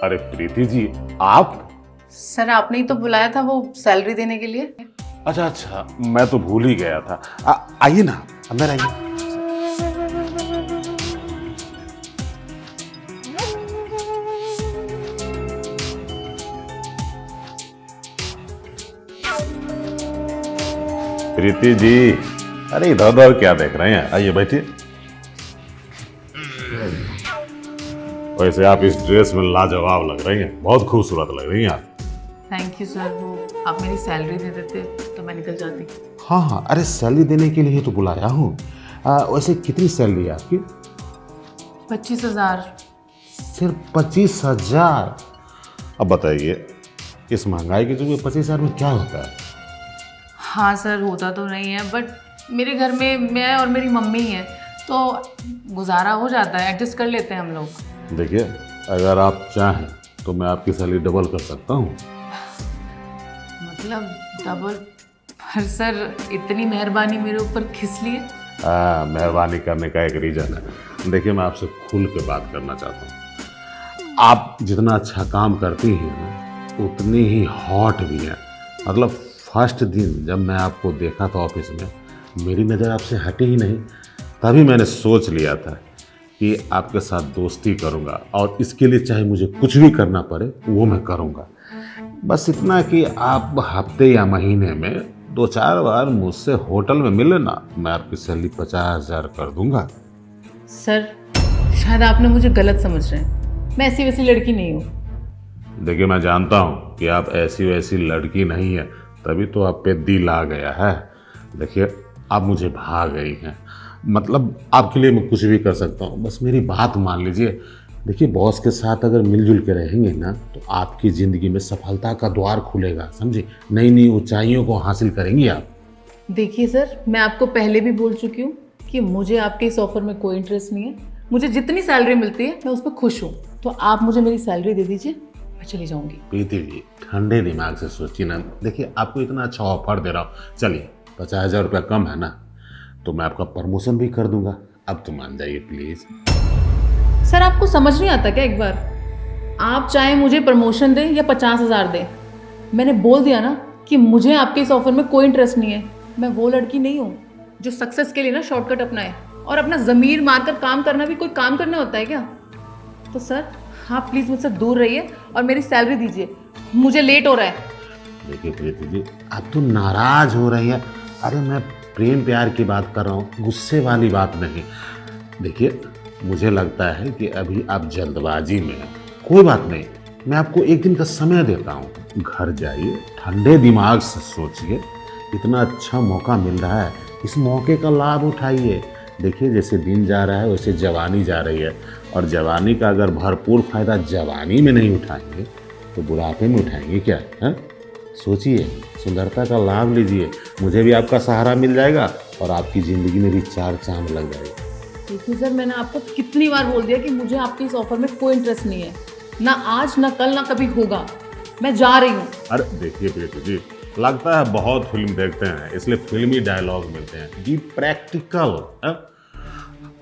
अरे प्रीति जी, आप? सर आपने ही तो बुलाया था वो सैलरी देने के लिए। अच्छा अच्छा, मैं तो भूल ही गया था। आइए ना, अंदर आइए। प्रीति जी, अरे इधर उधर क्या देख रहे हैं, आइए बैठिए। वैसे आप इस ड्रेस में लाजवाब लग रही हैं, बहुत खूबसूरत लग रही हैं आप। थैंक यू सर, वो आप मेरी सैलरी दे देते तो मैं निकल जाती। हाँ हाँ, अरे सैलरी देने के लिए तो बुलाया हूँ। वैसे कितनी सैलरी है आपकी? 25,000। सिर्फ 25,000? अब बताइए, इस महंगाई के युग में 25,000 में क्या होता है? हाँ सर, होता तो नहीं है बट मेरे घर में मैं और मेरी मम्मी हैं तो गुजारा हो जाता है, एडजस्ट कर लेते हैं हम लोग। देखिए, अगर आप चाहें तो मैं आपकी सैलरी डबल कर सकता हूँ। मतलब डबल? पर सर इतनी मेहरबानी मेरे ऊपर किस लिए? मेहरबानी करने का एक रीज़न है। देखिए, मैं आपसे खुल के बात करना चाहता हूँ। आप जितना अच्छा काम करती हैं ना, उतनी ही हॉट भी हैं। मतलब फर्स्ट दिन जब मैं आपको देखा था ऑफिस में, मेरी नज़र आपसे हटी ही नहीं। तभी मैंने सोच लिया था कि आपके साथ दोस्ती करूँगा और इसके लिए चाहे मुझे कुछ भी करना पड़े वो मैं करूँगा। बस इतना कि आप हफ्ते या महीने में 2-4 बार मुझसे होटल में मिले ना, मैं आपकी सैलरी 50,000 कर दूंगा। सर शायद आपने मुझे गलत समझ रहे हैं, मैं ऐसी वैसी लड़की नहीं हूँ। देखिए, मैं जानता हूँ कि आप ऐसी वैसी लड़की नहीं है, तभी तो आप पे दिल आ गया है। देखिए, आप मुझे भा गई हैं, मतलब आपके लिए मैं कुछ भी कर सकता हूँ, बस मेरी बात मान लीजिए। देखिए, बॉस के साथ अगर मिलजुल के रहेंगे ना, तो आपकी ज़िंदगी में सफलता का द्वार खुलेगा, समझे? नई नई ऊंचाइयों को हासिल करेंगी आप। देखिए सर, मैं आपको पहले भी बोल चुकी हूँ कि मुझे आपके इस ऑफर में कोई इंटरेस्ट नहीं है। मुझे जितनी सैलरी मिलती है मैं उस पर खुश हूँ, तो आप मुझे मेरी सैलरी दे दीजिए, मैं चली जाऊँगी। प्रीति जी, ठंडे दिमाग से सोचिए ना। देखिए, आपको इतना अच्छा ऑफर दे रहा हूँ, चलिए 50,000 रुपया कम है ना, तो मैं आपका प्रमोशन भी कर दूंगा। अब तो मान जाइए प्लीज़। सर आपको समझ नहीं आता क्या? एक बार आप चाहे मुझे प्रमोशन दें या 50,000 दें, मैंने बोल दिया ना कि मुझे आपके इस ऑफर में कोई इंटरेस्ट नहीं है। मैं वो लड़की नहीं हूँ जो सक्सेस के लिए ना शॉर्टकट अपनाए, और अपना ज़मीर मारकर काम करना भी कोई काम करना होता है क्या? तो सर आप प्लीज़ मुझसे दूर रहिए और मेरी सैलरी दीजिए, मुझे लेट हो रहा है। देखिए प्रीति जी, आप तो नाराज हो रही हैं। अरे मैं प्रेम प्यार की बात कर रहा हूँ, गुस्से वाली बात नहीं। देखिए, मुझे लगता है कि अभी आप जल्दबाजी में हैं। कोई बात नहीं, मैं आपको एक दिन का समय देता हूँ। घर जाइए, ठंडे दिमाग से सोचिए। इतना अच्छा मौका मिल रहा है, इस मौके का लाभ उठाइए। देखिए, जैसे दिन जा रहा है वैसे जवानी जा रही है, और जवानी का अगर भरपूर फायदा जवानी में नहीं उठाएंगे तो बुढ़ापे में उठाएंगे क्या? है, सोचिए, सुंदरता का लाभ लीजिए। मुझे भी आपका सहारा मिल जाएगा और आपकी ज़िंदगी में भी 4 चांद लग जाएगा। देखिए सर, मैंने आपको कितनी बार बोल दिया कि मुझे आपके इस ऑफर में कोई इंटरेस्ट नहीं है, ना आज ना कल ना कभी होगा। मैं जा रही हूँ। अरे देखिए प्रीति जी, लगता है बहुत फिल्म देखते हैं, इसलिए फिल्मी डायलॉग मिलते हैं। Be practical.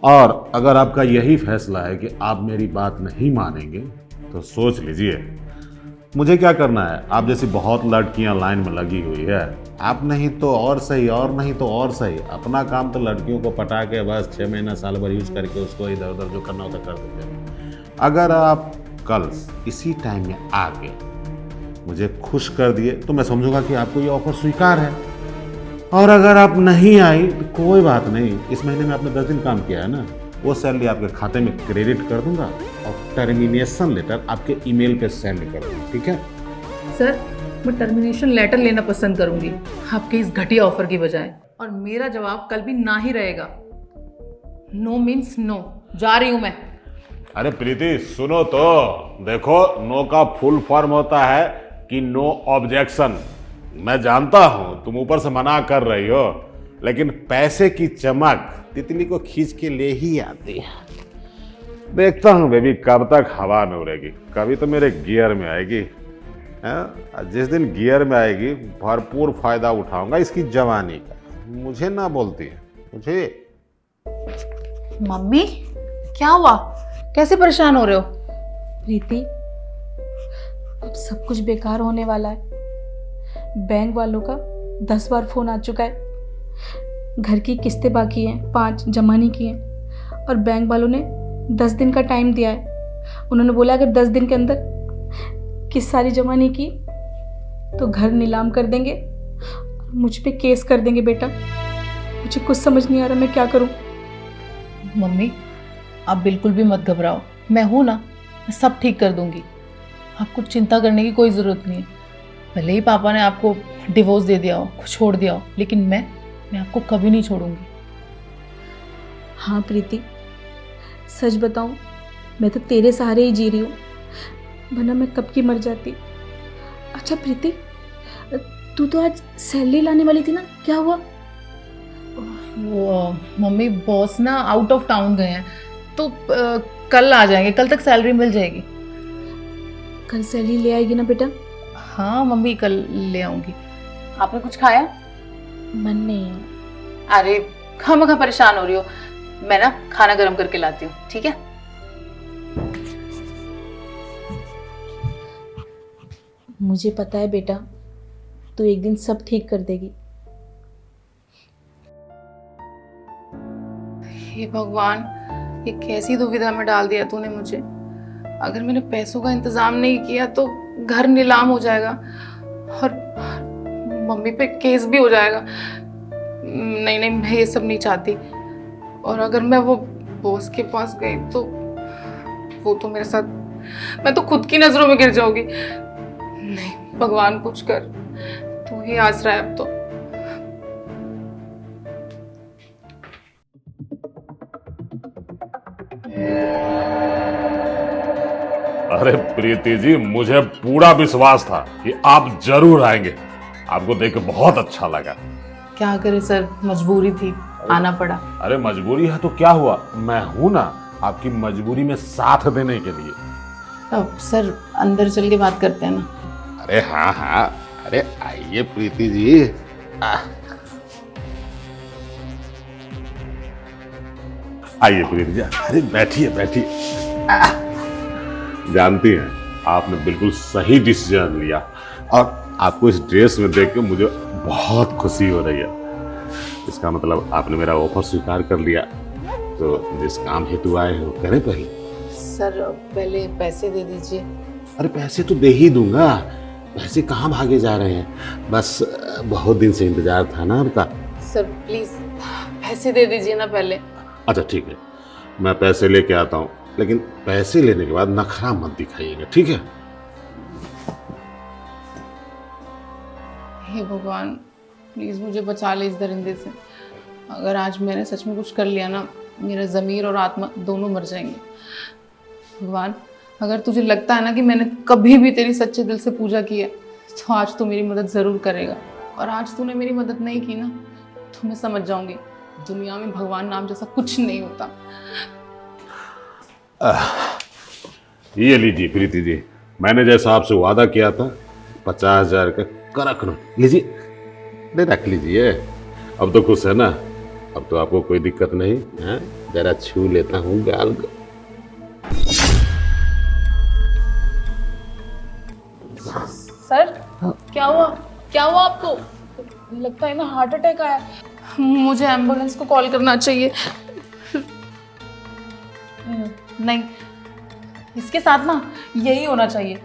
और अगर आपका यही फैसला है कि आप मेरी बात नहीं मानेंगे, तो सोच लीजिए मुझे क्या करना है। आप जैसी बहुत लड़कियां लाइन में लगी हुई है, आप नहीं तो और सही, और नहीं तो और सही। अपना काम तो लड़कियों को पटा के बस 6 महीना साल भर यूज करके उसको इधर उधर जो करना होता कर देते हैं। अगर आप कल इसी टाइम में आके मुझे खुश कर दिए तो मैं समझूंगा कि आपको ये ऑफर स्वीकार है। और अगर आप नहीं आई तो कोई बात नहीं, इस महीने में आपने 10 दिन काम किया है ना, वो सैलरी आपके खाते में क्रेडिट कर दूंगा और टर्मिनेशन लेटर आपके ईमेल पे सेंड कर दूंगा, ठीक है? सर मैं टर्मिनेशन लेटर लेना पसंद करूंगी आपके इस घटिया ऑफर की बजाय, और मेरा जवाब कल भी ना ही रहेगा। नो मीन्स नो, जा रही हूं मैं। अरे प्रीति सुनो तो, देखो, नो का फुल फॉर्म होता है कि नो ऑब्जेक्शन। मैं जानता हूं तुम ऊपर से मना कर रही हो, लेकिन पैसे की चमक तितली को खींच के ले ही आती है। देखता हूं बेबी कब तक हवा में उड़ेगी, कभी तो मेरे गियर में आएगी। जिस दिन गियर में आएगी भरपूर फायदा उठाऊंगा इसकी जवानी का। मुझे ना बोलती है, मुझे। मम्मी क्या हुआ, कैसे परेशान हो रहे हो? प्रीति, अब सब कुछ बेकार होने वाला है। बैंक वालों का 10 बार फ़ोन आ चुका है। घर की किस्तें बाकी हैं, 5 जमा नहीं की हैं, और बैंक वालों ने 10 दिन का टाइम दिया है। उन्होंने बोला अगर 10 दिन के अंदर किस्त सारी जमा नहीं की तो घर नीलाम कर देंगे, मुझ पे केस कर देंगे। बेटा मुझे कुछ समझ नहीं आ रहा मैं क्या करूं। मम्मी आप बिल्कुल भी मत घबराओ, मैं हूँ ना, मैं सब ठीक कर दूंगी। आपको चिंता करने की कोई ज़रूरत नहीं है। भले ही पापा ने आपको डिवोर्स दे दिया हो, छोड़ दिया हो, लेकिन मैं आपको कभी नहीं छोड़ूंगी। हाँ प्रीति, सच बताऊं मैं तो तेरे सहारे ही जी रही हूँ, वरना मैं कब की मर जाती। अच्छा प्रीति, तू तो आज सैलरी लाने वाली थी ना, क्या हुआ? वो मम्मी बॉस ना आउट ऑफ टाउन गए हैं, तो कल आ जाएंगे, कल तक सैलरी मिल जाएगी। कल सैलरी ले आएगी ना बेटा? हाँ मम्मी कल ले आऊंगी। आपने कुछ खाया? मन नहीं है। अरे खामखा परेशान हो रही हो, मैं ना खाना गर्म करके लाती हूँ, ठीक है? मुझे पता है बेटा, तू एक दिन सब ठीक कर देगी। हे भगवान, ये कैसी दुविधा में डाल दिया तूने मुझे। अगर मैंने पैसों का इंतजाम नहीं किया तो घर नीलाम हो जाएगा और मम्मी पे केस भी हो जाएगा। नहीं नहीं, मैं ये सब नहीं चाहती। और अगर मैं वो बॉस के पास गई तो वो तो मेरे साथ, मैं तो खुद की नजरों में गिर जाऊंगी। नहीं भगवान कुछ कर, तू ही आसरा है अब तो। अरे प्रीति जी, मुझे पूरा विश्वास था कि आप जरूर आएंगे। आपको देख के बहुत अच्छा लगा। क्या करे सर, मजबूरी थी, आना पड़ा। अरे मजबूरी है तो क्या हुआ, मैं हूं ना आपकी मजबूरी में साथ देने के लिए। अब सर अंदर चल के बात करते हैं ना। अरे हाँ हाँ, अरे आइए प्रीति जी। आइए प्रीति जी, अरे बैठिए बैठिए। जानती हैं, आपने बिल्कुल सही डिसीजन लिया और आपको इस ड्रेस में देख के मुझे बहुत खुशी हो रही है। इसका मतलब आपने मेरा ऑफर स्वीकार कर लिया। तो जिस काम हेतु आए हो करें पहले। सर पहले पैसे दे दीजिए। अरे पैसे तो दे ही दूंगा, पैसे कहाँ भागे जा रहे हैं, बस बहुत दिन से इंतजार था ना आपका। सर प्लीज पैसे दे दीजिए ना पहले। अच्छा ठीक है, मैं पैसे लेके आता हूँ, लेकिन पैसे लेने के बाद नखरा मत दिखाइएगा, ठीक है? हे भगवान, प्लीज मुझे बचा ले इस दरिंदे से। अगर आज मैंने सच में कुछ कर लिया ना, मेरा ज़मीर और आत्मा दोनों मर जाएंगे। भगवान, अगर तुझे लगता है ना कि मैंने कभी भी तेरी सच्चे दिल से पूजा की है, तो आज तू मेरी मदद ज़रूर करेगा। और आज तूने मेरी मदद नहीं की ना, तो मैं समझ जाऊंगी दुनिया में भगवान नाम जैसा कुछ नहीं होता। ये लीजिए प्रीति जी, मैंने जैसा आपसे वादा किया था 50,000 का करक नोट लीजिए, नहीं रख लीजिए। अब तो खुश है ना, अब तो आपको कोई दिक्कत नहीं है। जरा छू लेता हूँ गाल को। सर क्या हुआ, क्या हुआ आपको? लगता है ना हार्ट अटैक आया। मुझे एम्बुलेंस को कॉल करना चाहिए। नहीं, इसके साथ ना यही होना चाहिए।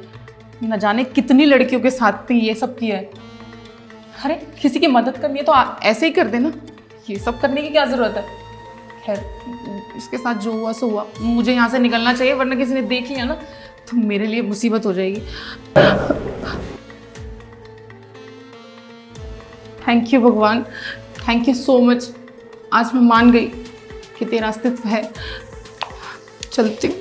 न जाने कितनी लड़कियों के साथ ये सब किया है। अरे किसी की मदद करनी है तो ऐसे ही कर देना, ये सब करने की क्या जरूरत है। खैर इसके साथ जो हुआ सो हुआ, मुझे यहाँ से निकलना चाहिए, वरना किसी ने देख लिया ना तो मेरे लिए मुसीबत हो जाएगी। थैंक यू भगवान, थैंक यू सो मच। आज मैं मान गई कि तेरा अस्तित्व है। चलती हूँ।